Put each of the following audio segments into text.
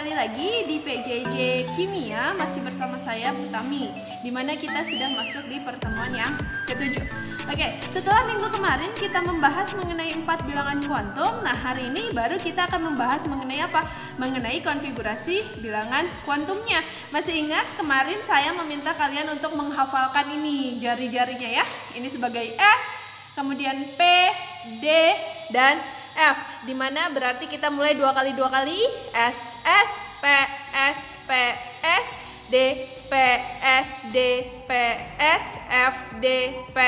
kembali lagi di PJJ Kimia, masih bersama saya Bu Tami, dimana kita sudah masuk di pertemuan yang ke-7. Oke, setelah minggu kemarin kita membahas mengenai 4 bilangan kuantum. Nah, hari ini baru kita akan membahas mengenai apa? Mengenai konfigurasi bilangan kuantumnya. Masih ingat kemarin saya meminta kalian untuk menghafalkan ini jari-jarinya ya. Ini sebagai S, kemudian P, D, dan F, dimana berarti kita mulai 2 kali S, P, S, P, S, D, P, S, D, P, S, F, D, P,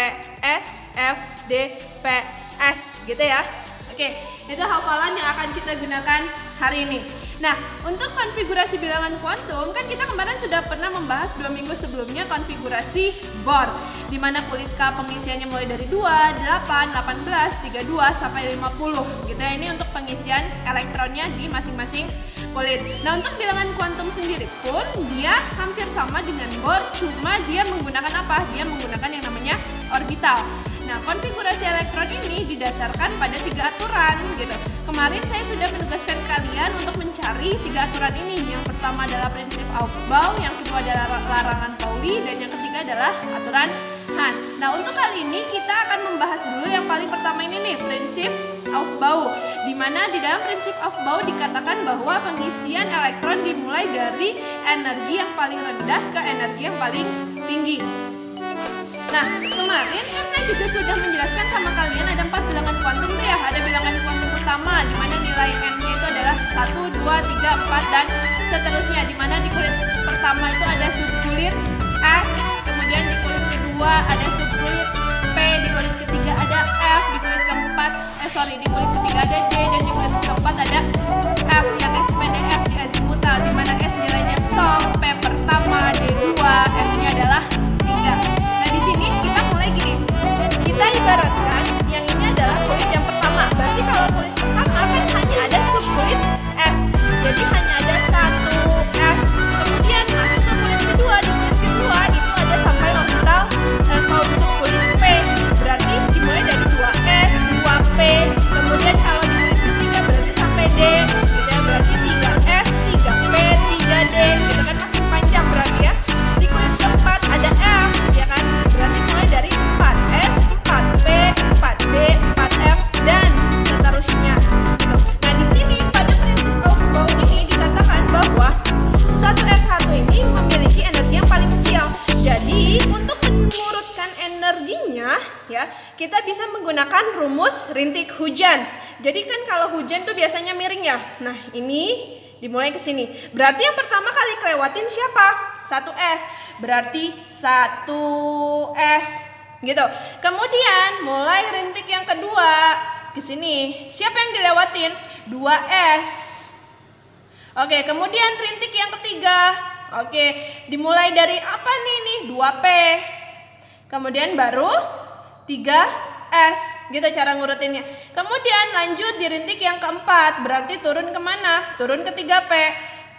S, F, D, P, S, gitu ya. Oke, itu hafalan yang akan kita gunakan hari ini. Nah, untuk konfigurasi bilangan kuantum, kan kita kemarin sudah pernah membahas 2 minggu sebelumnya konfigurasi Bohr, di mana kulit K pengisiannya mulai dari 2, 8, 18, 32, sampai 50 gitu ya. Ini untuk pengisian elektronnya di masing-masing kulit. Nah, untuk bilangan kuantum sendiri pun dia hampir sama dengan Bohr, cuma dia menggunakan apa? Dia menggunakan yang namanya orbital. Nah, konfigurasi elektron ini didasarkan pada 3 aturan gitu. Kemarin saya sudah menugaskan kalian untuk mencari 3 aturan ini. Yang pertama adalah prinsip Aufbau, yang kedua adalah larangan Pauli, dan yang ketiga adalah aturan Hahn. Nah, untuk kali ini kita akan membahas dulu yang paling pertama ini nih, prinsip Aufbau. Di mana di dalam prinsip Aufbau dikatakan bahwa pengisian elektron dimulai dari energi yang paling rendah ke energi yang paling tinggi. Nah, kemarin kan saya juga sudah menjelaskan sama kalian ada 4 bilangan kuantum tuh ya. Ada bilangan kuantum utama di mana nilai n-nya itu adalah 1, 2, 3, 4 dan seterusnya. Di mana di kulit pertama itu ada subkulit S, kemudian di kulit kedua ada subkulit P, di kulit ketiga ada F, di kulit keempat di kulit ketiga ada D, dan di kulit keempat ada F yang SPDF di azimutal, di mana S nilainya 0, P pertama, D 2, F-nya adalah 3. Nah, di sini kita mulai gini. Kita ibaratkan yang ini adalah kulit yang pertama. Berarti kalau kulit pertama kan hanya ada subkulit S. Jadi hanya ada 1 S. Kemudian masuk ke kulit kedua. Di kulit kedua itu ada sampai orbital subkulit P. Berarti dimulai dari 2S, 2P. Kemudian kalau di kulit ketiga berarti sampai D. Gitu ya. Berarti 3S, 3P, 3D. Gitu kan makin panjang berarti ya. Di kulit keempat ada F, ya kan? Berarti mulai dari 4S, 4P, 4D, 4F, dan seterusnya. Gitu. Nah, di sini pada prinsip Aufbau ini dikatakan bahwa 1S1 ini memiliki energi yang paling kecil. Jadi, untuk mengurutkan energinya, ya, kita bisa menggunakan rumus rintik hujan. Jadi kan kalau hujan tuh biasanya miring ya. Nah, ini dimulai ke sini. Berarti yang pertama kali kelewatin siapa? 1S. Berarti 1S gitu. Kemudian mulai rintik yang kedua ke sini. Siapa yang dilewatin? 2S. Oke, kemudian rintik yang ketiga. Oke, dimulai dari apa nih? 2P. Kemudian baru 3S. Gitu cara ngurutinnya. Kemudian lanjut di rintik yang keempat. Berarti turun kemana? Turun ke 3P.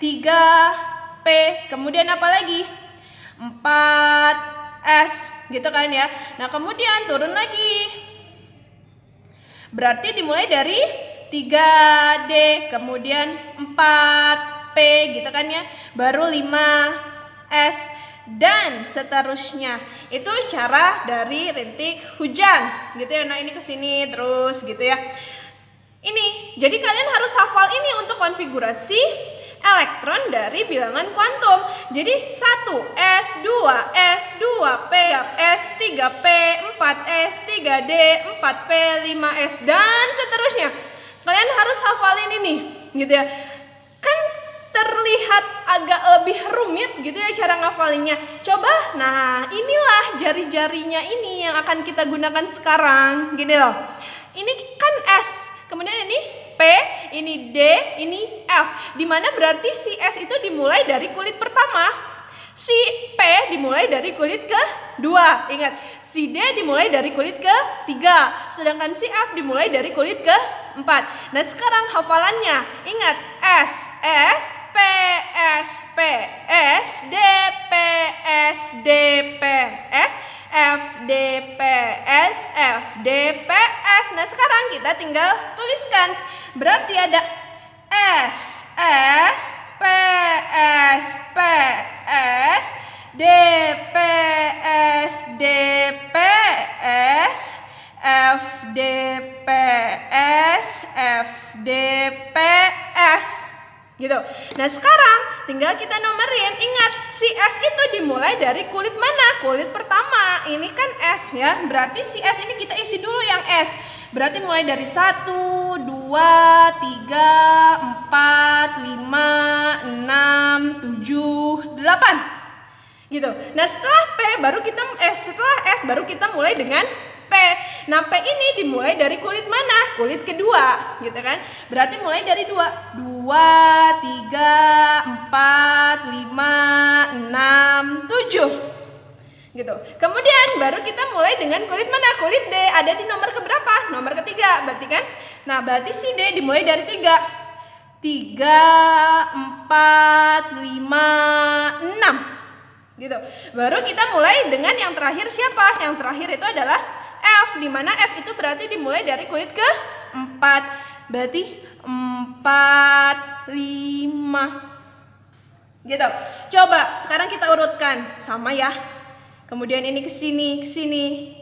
3P. Kemudian apa lagi? 4S. Gitu kan ya. Nah, kemudian turun lagi. Berarti dimulai dari 3D. Kemudian 4P. Gitu kan ya. Baru 5S. Dan seterusnya. Itu cara dari rintik hujan gitu ya. Nah, ini ke sini terus gitu ya. Ini, jadi kalian harus hafal ini untuk konfigurasi elektron dari bilangan kuantum. Jadi 1S, 2S, 2P, S, 3P, 4S, 3D, 4P, 5S, dan seterusnya. Kalian harus hafalin ini gitu ya. Kan terlihat agak lebih rumit gitu ya cara ngafalinnya. Coba, nah inilah jari-jarinya ini yang akan kita gunakan sekarang. Gini loh. Ini kan S, kemudian ini P, ini D, ini F. Dimana berarti si S itu dimulai dari kulit pertama. Si P dimulai dari kulit kedua. Ingat, si D dimulai dari kulit ketiga. Sedangkan si F dimulai dari kulit keempat. Nah, sekarang hafalannya. Ingat, S, S, P, S, P, S, D, P, S, D, P, S, F, D, P, S, F, D, P, S. Nah, sekarang kita tinggal tuliskan. Berarti ada S, S, P, S, P, S, D, P, S, D, P, S, F, D, P, S, F, D, P, S. Gitu. Nah sekarang tinggal kita nomerin. Ingat, si S itu dimulai dari kulit mana? Kulit pertama. Ini kan S ya. Berarti si S ini kita isi dulu yang S. Berarti mulai dari 1, 2, 3, 4, 5, 6, 7, 8. Gitu. Nah setelah P baru kita setelah S baru kita mulai dengan P. Nah P ini dimulai dari kulit mana? Kulit kedua, gitu kan? Berarti mulai dari 2, 3, 4, 5, 6, 7. Gitu. Kemudian baru kita mulai dengan kulit mana? Kulit D. Ada di nomor keberapa? Nomor ketiga, berarti kan? Nah berarti si D dimulai dari 3, 4, 5, 6. Gitu. Baru kita mulai dengan yang terakhir siapa? Yang terakhir itu adalah F, di mana F itu berarti dimulai dari kulit ke-4. Berarti 4, 5. Gitu. Coba sekarang kita urutkan sama ya. Kemudian ini ke sini, ke sini.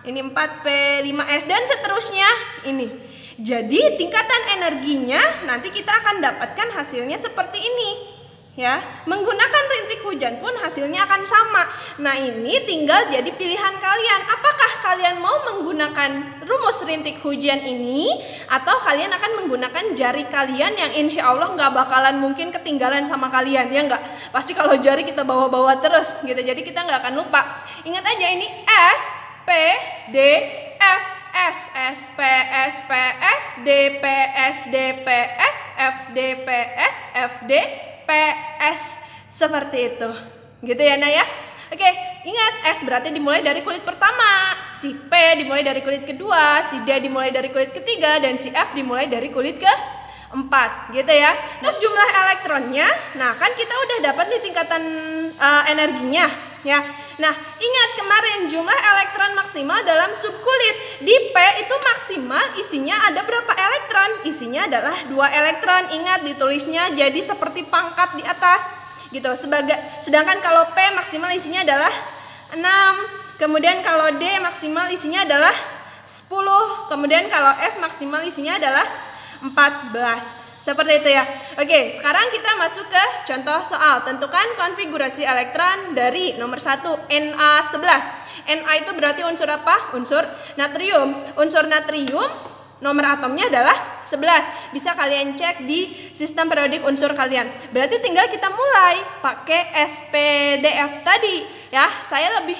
Ini 4P, 5S dan seterusnya ini. Jadi tingkatan energinya nanti kita akan dapatkan hasilnya seperti ini. Ya, menggunakan rintik hujan pun hasilnya akan sama. Nah ini tinggal jadi pilihan kalian. Apakah kalian mau menggunakan rumus rintik hujan ini, atau kalian akan menggunakan jari kalian yang insya Allah nggak bakalan mungkin ketinggalan sama kalian, ya nggak? Pasti kalau jari kita bawa-bawa terus gitu, jadi kita nggak akan lupa. Ingat aja ini S, P, D, F, S, S, P, S, P, S, D, P, S, D, P, S, F, D, P, S, F, D, PS, seperti itu. Gitu ya Naya. Oke, ingat S berarti dimulai dari kulit pertama, si P dimulai dari kulit kedua, si D dimulai dari kulit ketiga, dan si F dimulai dari kulit ke-4. Gitu ya. Terus jumlah elektronnya, nah kan kita udah dapat nih tingkatan energinya ya. Nah ingat kemarin jumlah elektron maksimal dalam subkulit di P itu maksimal isinya ada berapa elektron? Isinya adalah 2 elektron. Ingat ditulisnya jadi seperti pangkat di atas gitu. Sedangkan kalau P maksimal isinya adalah 6. Kemudian kalau D maksimal isinya adalah 10. Kemudian kalau F maksimal isinya adalah 14. Seperti itu ya. Oke, sekarang kita masuk ke contoh soal. Tentukan konfigurasi elektron dari nomor 1 Na11. Na itu berarti unsur apa? Unsur natrium. Unsur natrium nomor atomnya adalah 11. Bisa kalian cek di sistem periodik unsur kalian. Berarti tinggal kita mulai pakai SPDF tadi ya. Saya lebih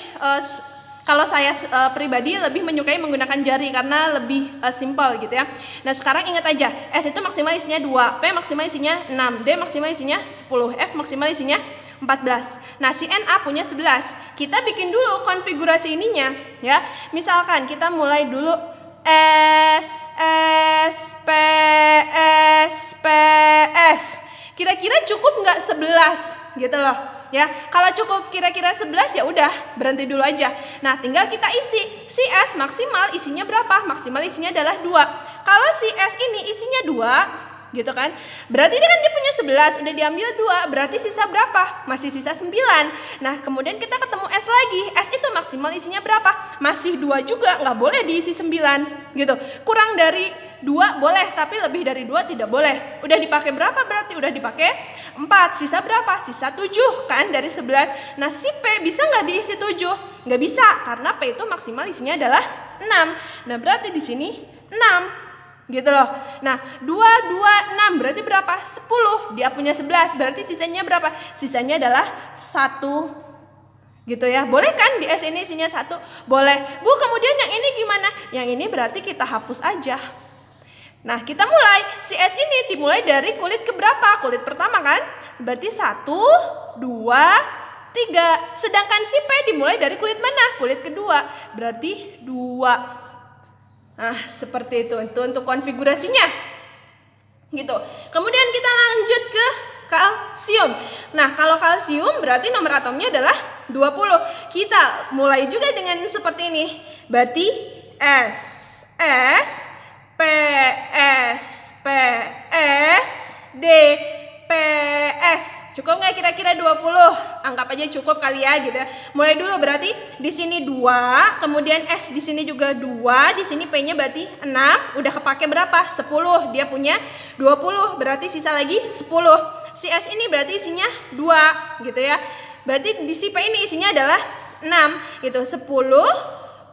kalau saya pribadi lebih menyukai menggunakan jari karena lebih simpel gitu ya. Nah sekarang ingat aja, S itu maksimal isinya 2, P maksimal isinya 6, D maksimal isinya 10, F maksimal isinya 14. Nah si Na punya 11. Kita bikin dulu konfigurasi ininya ya. Misalkan kita mulai dulu S, S, P, S, P, S. Kira-kira cukup nggak 11 gitu loh. Ya, kalau cukup kira-kira 11 ya udah berhenti dulu aja. Nah, tinggal kita isi. Si S maksimal isinya berapa? Maksimal isinya adalah 2. Kalau si S ini isinya 2, gitu kan? Berarti dia kan dia punya 11, udah diambil 2, berarti sisa berapa? Masih sisa 9. Nah, kemudian kita ketemu S lagi. S itu maksimal isinya berapa? Masih 2 juga, nggak boleh diisi 9, gitu. Kurang dari 2 boleh, tapi lebih dari 2 tidak boleh. Udah dipakai berapa berarti? Udah dipakai 4. Sisa berapa? Sisa 7 kan dari 11. Nah si P bisa nggak diisi 7? Nggak bisa, karena P itu maksimal isinya adalah 6. Nah berarti di sini 6 gitu loh. Nah 2, 2, 6 berarti berapa? 10. Dia punya 11, berarti sisanya berapa? Sisanya adalah 1 gitu ya. Boleh kan di S ini isinya 1? Boleh. Bu, kemudian yang ini gimana? Yang ini berarti kita hapus aja. Nah kita mulai, si S ini dimulai dari kulit keberapa? Kulit pertama kan? Berarti 1, 2, 3. Sedangkan si P dimulai dari kulit mana? Kulit kedua, berarti 2. Nah seperti itu untuk konfigurasinya gitu. Kemudian kita lanjut ke kalsium. Nah kalau kalsium berarti nomor atomnya adalah 20. Kita mulai juga dengan seperti ini. Berarti S, S, P, S, P, S, D, P, DPS. Cukup nggak kira-kira 20? Anggap aja cukup kali ya gitu ya. Mulai dulu berarti di sini 2, kemudian S di sini juga 2, di sini P-nya berarti 6. Udah kepake berapa? 10. Dia punya 20, berarti sisa lagi 10. Si S ini berarti isinya 2 gitu ya. Berarti di si P ini isinya adalah 6 gitu. 10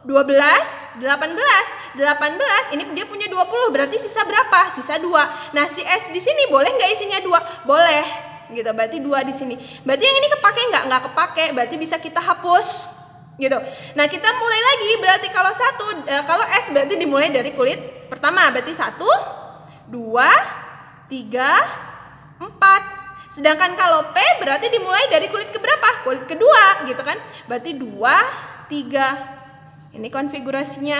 12, 18 ini dia punya 20, berarti sisa berapa? Sisa 2. Nah, si S di sini boleh nggak isinya 2? Boleh. Gitu. Berarti 2 di sini. Berarti yang ini kepake nggak? Nggak kepake. Berarti bisa kita hapus. Gitu. Nah, kita mulai lagi. Berarti kalau kalau S berarti dimulai dari kulit pertama. Berarti 1 2 3 4. Sedangkan kalau P berarti dimulai dari kulit keberapa? Kulit kedua, gitu kan? Berarti 2 3. Ini konfigurasinya.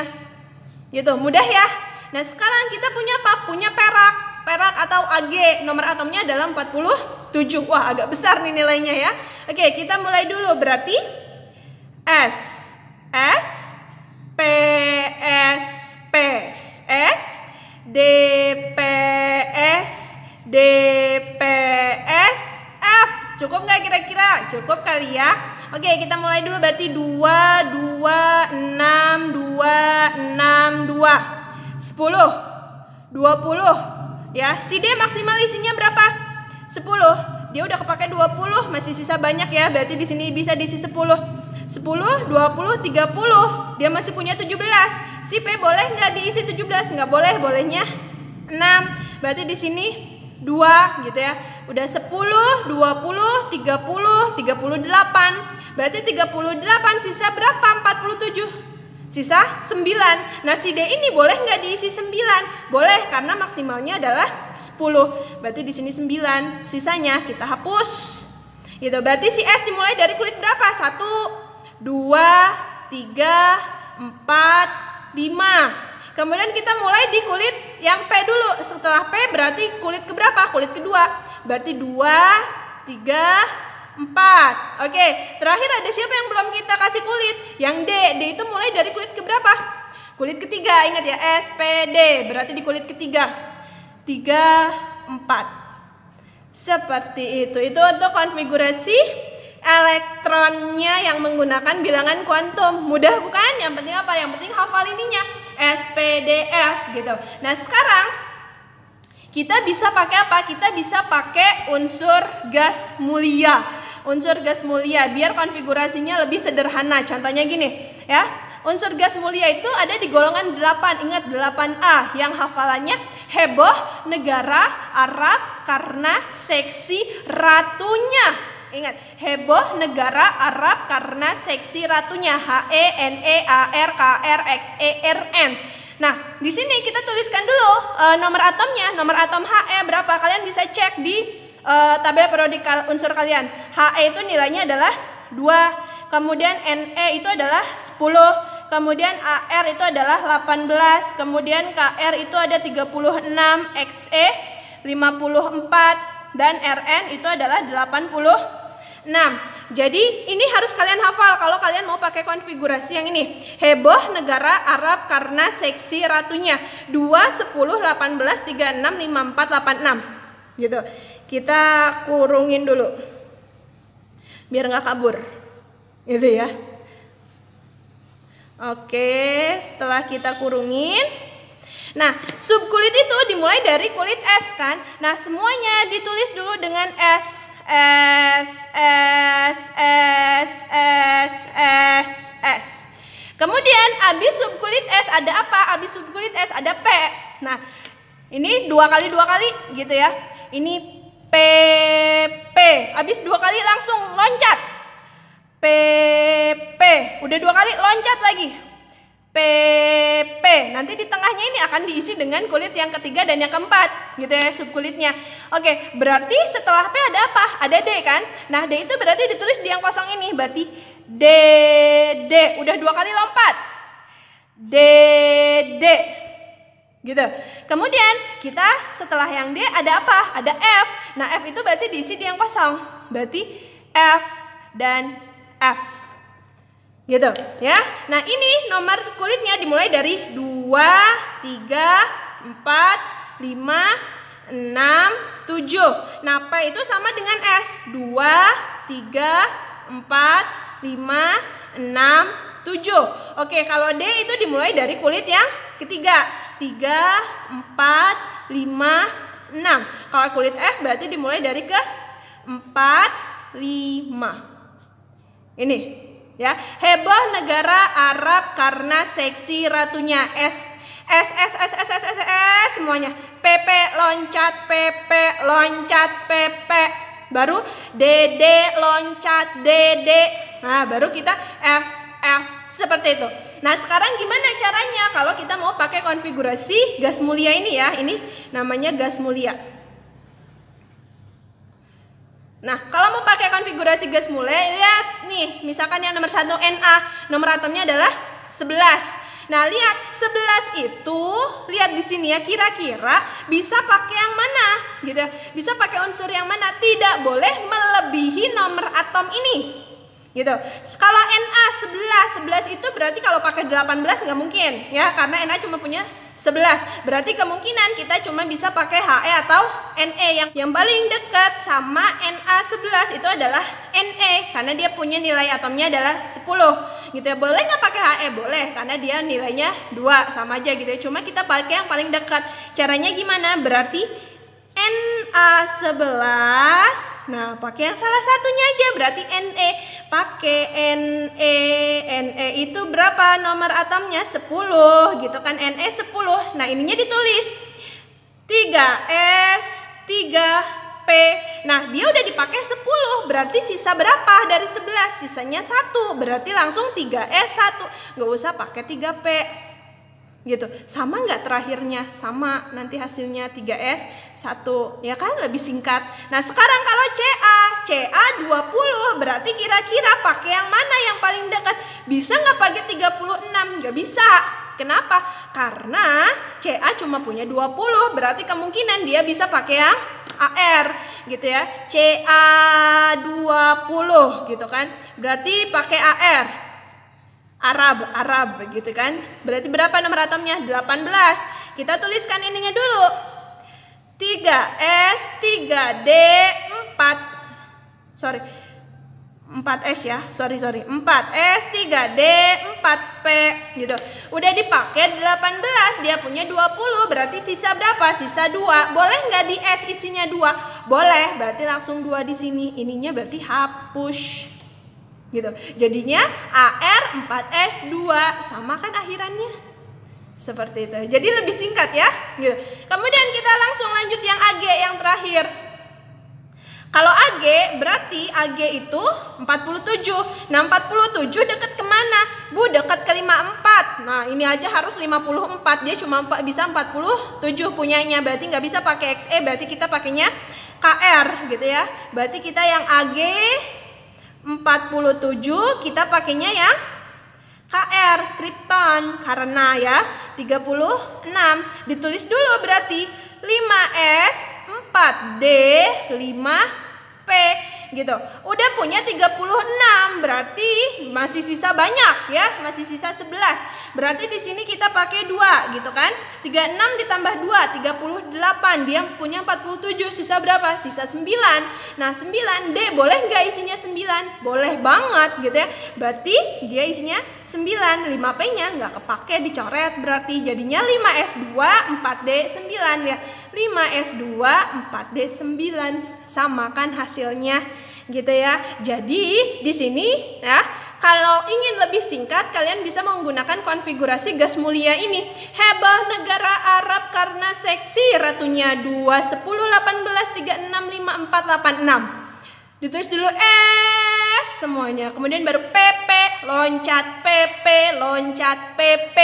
Gitu, mudah ya. Nah, sekarang kita punya apa? Punya perak. Perak atau Ag, nomor atomnya adalah 47. Wah, agak besar nih nilainya ya. Oke, kita mulai dulu. Berarti S P S P S D P S D P S F. Cukup nggak kira-kira? Cukup kali ya. Oke, kita mulai dulu. Berarti 2 2 6 2 6 2 10 20 ya. Si D maksimal isinya berapa? 10. Dia udah kepake 20, masih sisa banyak ya. Berarti di sini bisa diisi 10. 10 20 30. Dia masih punya 17. Si P boleh nggak diisi 17? Nggak boleh, bolehnya 6. Berarti di sini 2 gitu ya. Udah 10, 20, 30, 38. Berarti 38 sisa berapa? 47. Sisa 9. Nah, si D ini boleh nggak diisi 9? Boleh, karena maksimalnya adalah 10. Berarti di sini 9. Sisanya kita hapus. Gitu. Berarti si S dimulai dari kulit berapa? 1 2 3 4 5. Kemudian kita mulai di kulit yang P dulu. Setelah P berarti kulit keberapa? Kulit kedua. Berarti 2 3 4. Oke, terakhir ada siapa yang belum kita kasih kulit? Yang D. D itu mulai dari kulit keberapa? Kulit ketiga. Ingat ya, S P D. Berarti di kulit ketiga. 3 4. Seperti itu. Itu untuk konfigurasi elektronnya yang menggunakan bilangan kuantum. Mudah bukan? Yang penting apa? Yang penting hafal ininya. S P D F gitu. Nah, sekarang kita bisa pakai apa? Kita bisa pakai unsur gas mulia. Unsur gas mulia biar konfigurasinya lebih sederhana. Contohnya gini, ya. Unsur gas mulia itu ada di golongan 8. Ingat 8A yang hafalannya heboh negara Arab karena seksi ratunya. Ingat, heboh negara Arab karena seksi ratunya. HENEARKRXERN. Nah, di sini kita tuliskan dulu nomor atomnya. Nomor atom He berapa? Kalian bisa cek di tabel periodik unsur kalian. He itu nilainya adalah 2. Kemudian Ne itu adalah 10. Kemudian Ar itu adalah 18. Kemudian Kr itu ada 36. Xe 54. Dan Rn itu adalah 86. Jadi ini harus kalian hafal kalau kalian mau pakai konfigurasi yang ini. Heboh negara Arab karena seksi ratunya. 2, 10, 18, 36, 54, 86. Gitu. Kita kurungin dulu. Biar nggak kabur. Gitu ya. Oke, setelah kita kurungin. Nah, subkulit itu dimulai dari kulit S kan. Nah, semuanya ditulis dulu dengan S. Kemudian abis subkulit S ada apa? Abis subkulit S ada P. Nah, ini 2 kali gitu ya. Ini P. Abis 2 kali langsung loncat. P. Udah 2 kali loncat lagi. P. Nanti di tengahnya ini akan diisi dengan kulit yang ketiga dan yang keempat, gitu ya, subkulitnya. Oke, berarti setelah P ada apa? Ada D kan? Nah, D itu berarti ditulis di yang kosong ini. Berarti D. Udah 2 kali lompat. D. Gitu. Kemudian kita setelah yang D ada apa? Ada F. Nah, F itu berarti diisi di yang kosong. Berarti F dan F. Gitu ya. Nah, ini nomor kulitnya dimulai dari 2, 3, 4, 5, 6, 7. Nah, P itu sama dengan S. 2, 3, 4, 5, 6, 7. Oke, kalau D itu dimulai dari kulit yang ketiga. 3, 4, 5, 6. Kalau kulit F berarti dimulai dari ke 4, 5. Ini ya, heboh negara Arab karena seksi ratunya. S semuanya. PP loncat, PP loncat, PP. Baru DD loncat, DD. Nah, baru kita F seperti itu. Nah, sekarang gimana caranya kalau kita mau pakai konfigurasi gas mulia ini ya? Ini namanya gas mulia. Nah, kalau mau pakai konfigurasi gas mulia, lihat nih, misalkan yang nomor 1 Na, nomor atomnya adalah 11. Nah, lihat 11 itu, lihat di sini ya, kira-kira bisa pakai yang mana gitu ya. Bisa pakai unsur yang mana? Tidak boleh melebihi nomor atom ini. Gitu. Kalau Na 11 itu berarti kalau pakai 18 nggak mungkin ya, karena Na cuma punya 11. Berarti kemungkinan kita cuma bisa pakai He atau Ne. Yang paling dekat sama Na 11 itu adalah Ne, karena dia punya nilai atomnya adalah 10 gitu ya. Boleh nggak pakai He? Boleh, karena dia nilainya 2, sama aja gitu ya. Cuma kita pakai yang paling dekat. Caranya gimana? Berarti Na 11. Nah, pakai yang salah satunya aja, berarti Ne. Pakai Ne itu berapa nomor atomnya? 10 gitu kan. Ne 10. Nah, ininya ditulis 3S 3P. Nah, dia udah dipakai 10. Berarti sisa berapa dari 11? Sisanya 1. Berarti langsung 3S 1. Nggak usah pakai 3P. Gitu. Sama nggak terakhirnya? Sama, nanti hasilnya 3S 1, ya kan, lebih singkat. Nah, sekarang kalau Ca 20, berarti kira-kira pakai yang mana yang paling dekat? Bisa nggak pakai 36? Nggak bisa. Kenapa? Karena Ca cuma punya 20, berarti kemungkinan dia bisa pakai yang AR gitu ya. Ca 20 gitu kan. Berarti pakai AR. Arab gitu kan. Berarti berapa nomor atomnya? 18. Kita tuliskan ininya dulu. 3S 3D 4S ya. Sorry. 4S 3D 4P gitu. Udah dipakai 18, dia punya 20, berarti sisa berapa? Sisa 2. Boleh nggak di S isinya 2? Boleh, berarti langsung 2 di sini. Ininya berarti hapus. Gitu. Jadinya AR 4S 2, sama kan akhirannya? Seperti itu. Jadi lebih singkat ya. Gitu. Kemudian kita langsung lanjut yang AG yang terakhir. Kalau AG berarti AG itu 47. Nah, 47 dekat kemana? Bu, dekat ke 54. Nah, ini aja harus 54. Dia cuma bisa 47 punyanya. Berarti nggak bisa pakai XE. Berarti kita pakainya KR gitu ya. Berarti kita yang AG 47, kita pakainya yang KR, kripton, karena ya 36. Ditulis dulu berarti 5S 4D 5P gitu. Udah punya 36, berarti masih sisa banyak ya, masih sisa 11. Berarti di sini kita pakai 2 gitu kan. 36 ditambah 2, 38. Dia punya 47, sisa berapa? Sisa 9. Nah, 9D boleh nggak isinya 9? Boleh banget gitu ya. Berarti dia isinya 9. 5P-nya nggak kepake, dicoret. Berarti jadinya 5S2 4D 9 ya. 5S2 4D 9. Sama kan hasilnya gitu ya. Jadi di sini ya, kalau ingin lebih singkat kalian bisa menggunakan konfigurasi gas mulia ini. Heboh negara Arab karena seksi ratunya 2, 10, 18, 36, 5, 4, 8, 6. Ditulis dulu S semuanya. Kemudian baru PP, loncat PP, loncat PP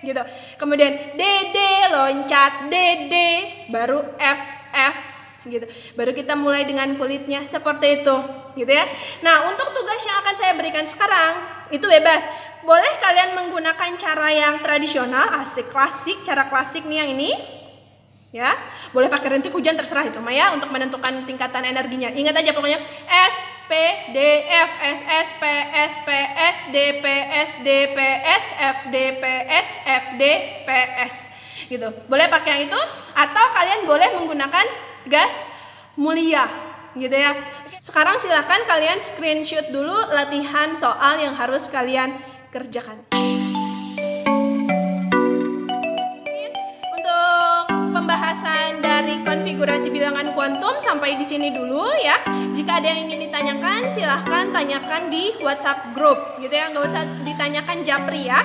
gitu. Kemudian DD, loncat DD, baru FF gitu. Baru kita mulai dengan kulitnya seperti itu gitu ya. Nah, untuk tugas yang akan saya berikan sekarang itu bebas. Boleh kalian menggunakan cara yang tradisional, asik klasik, cara klasik nih yang ini ya. Boleh pakai rintik hujan, terserah itu mah ya, untuk menentukan tingkatan energinya. Ingat aja pokoknya S P D F S S P S P S D P S D P S F D P S F D P S gitu. Boleh pakai yang itu atau kalian boleh menggunakan gas mulia gitu ya. Sekarang silahkan kalian screenshot dulu latihan soal yang harus kalian kerjakan. Untuk pembahasan dari konfigurasi bilangan kuantum sampai di sini dulu ya. Jika ada yang ingin ditanyakan, silahkan tanyakan di WhatsApp group gitu ya. Nggak usah ditanyakan japri ya.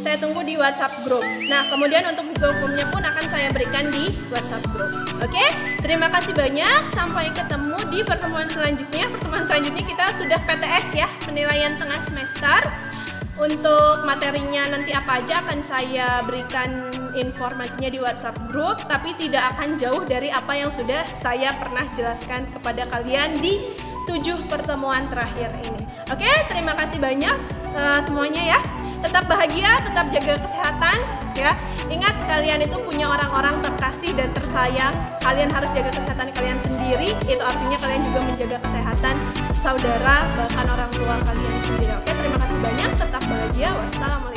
Saya tunggu di WhatsApp group. Nah, kemudian untuk buku hukumnya pun akan saya berikan di WhatsApp group. Oke, terima kasih banyak. Sampai ketemu di pertemuan selanjutnya. Pertemuan selanjutnya kita sudah PTS ya, penilaian tengah semester. Untuk materinya nanti apa aja akan saya berikan informasinya di WhatsApp group, tapi tidak akan jauh dari apa yang sudah saya pernah jelaskan kepada kalian di 7 pertemuan terakhir ini. Oke, terima kasih banyak semuanya ya. Tetap bahagia, tetap jaga kesehatan ya. Ingat kalian itu punya orang-orang terkasih dan tersayang. Kalian harus jaga kesehatan kalian sendiri. Itu artinya kalian juga menjaga kesehatan saudara bahkan orang tua kalian sendiri. Oke, terima kasih banyak. Tetap bahagia. Wassalamualaikum.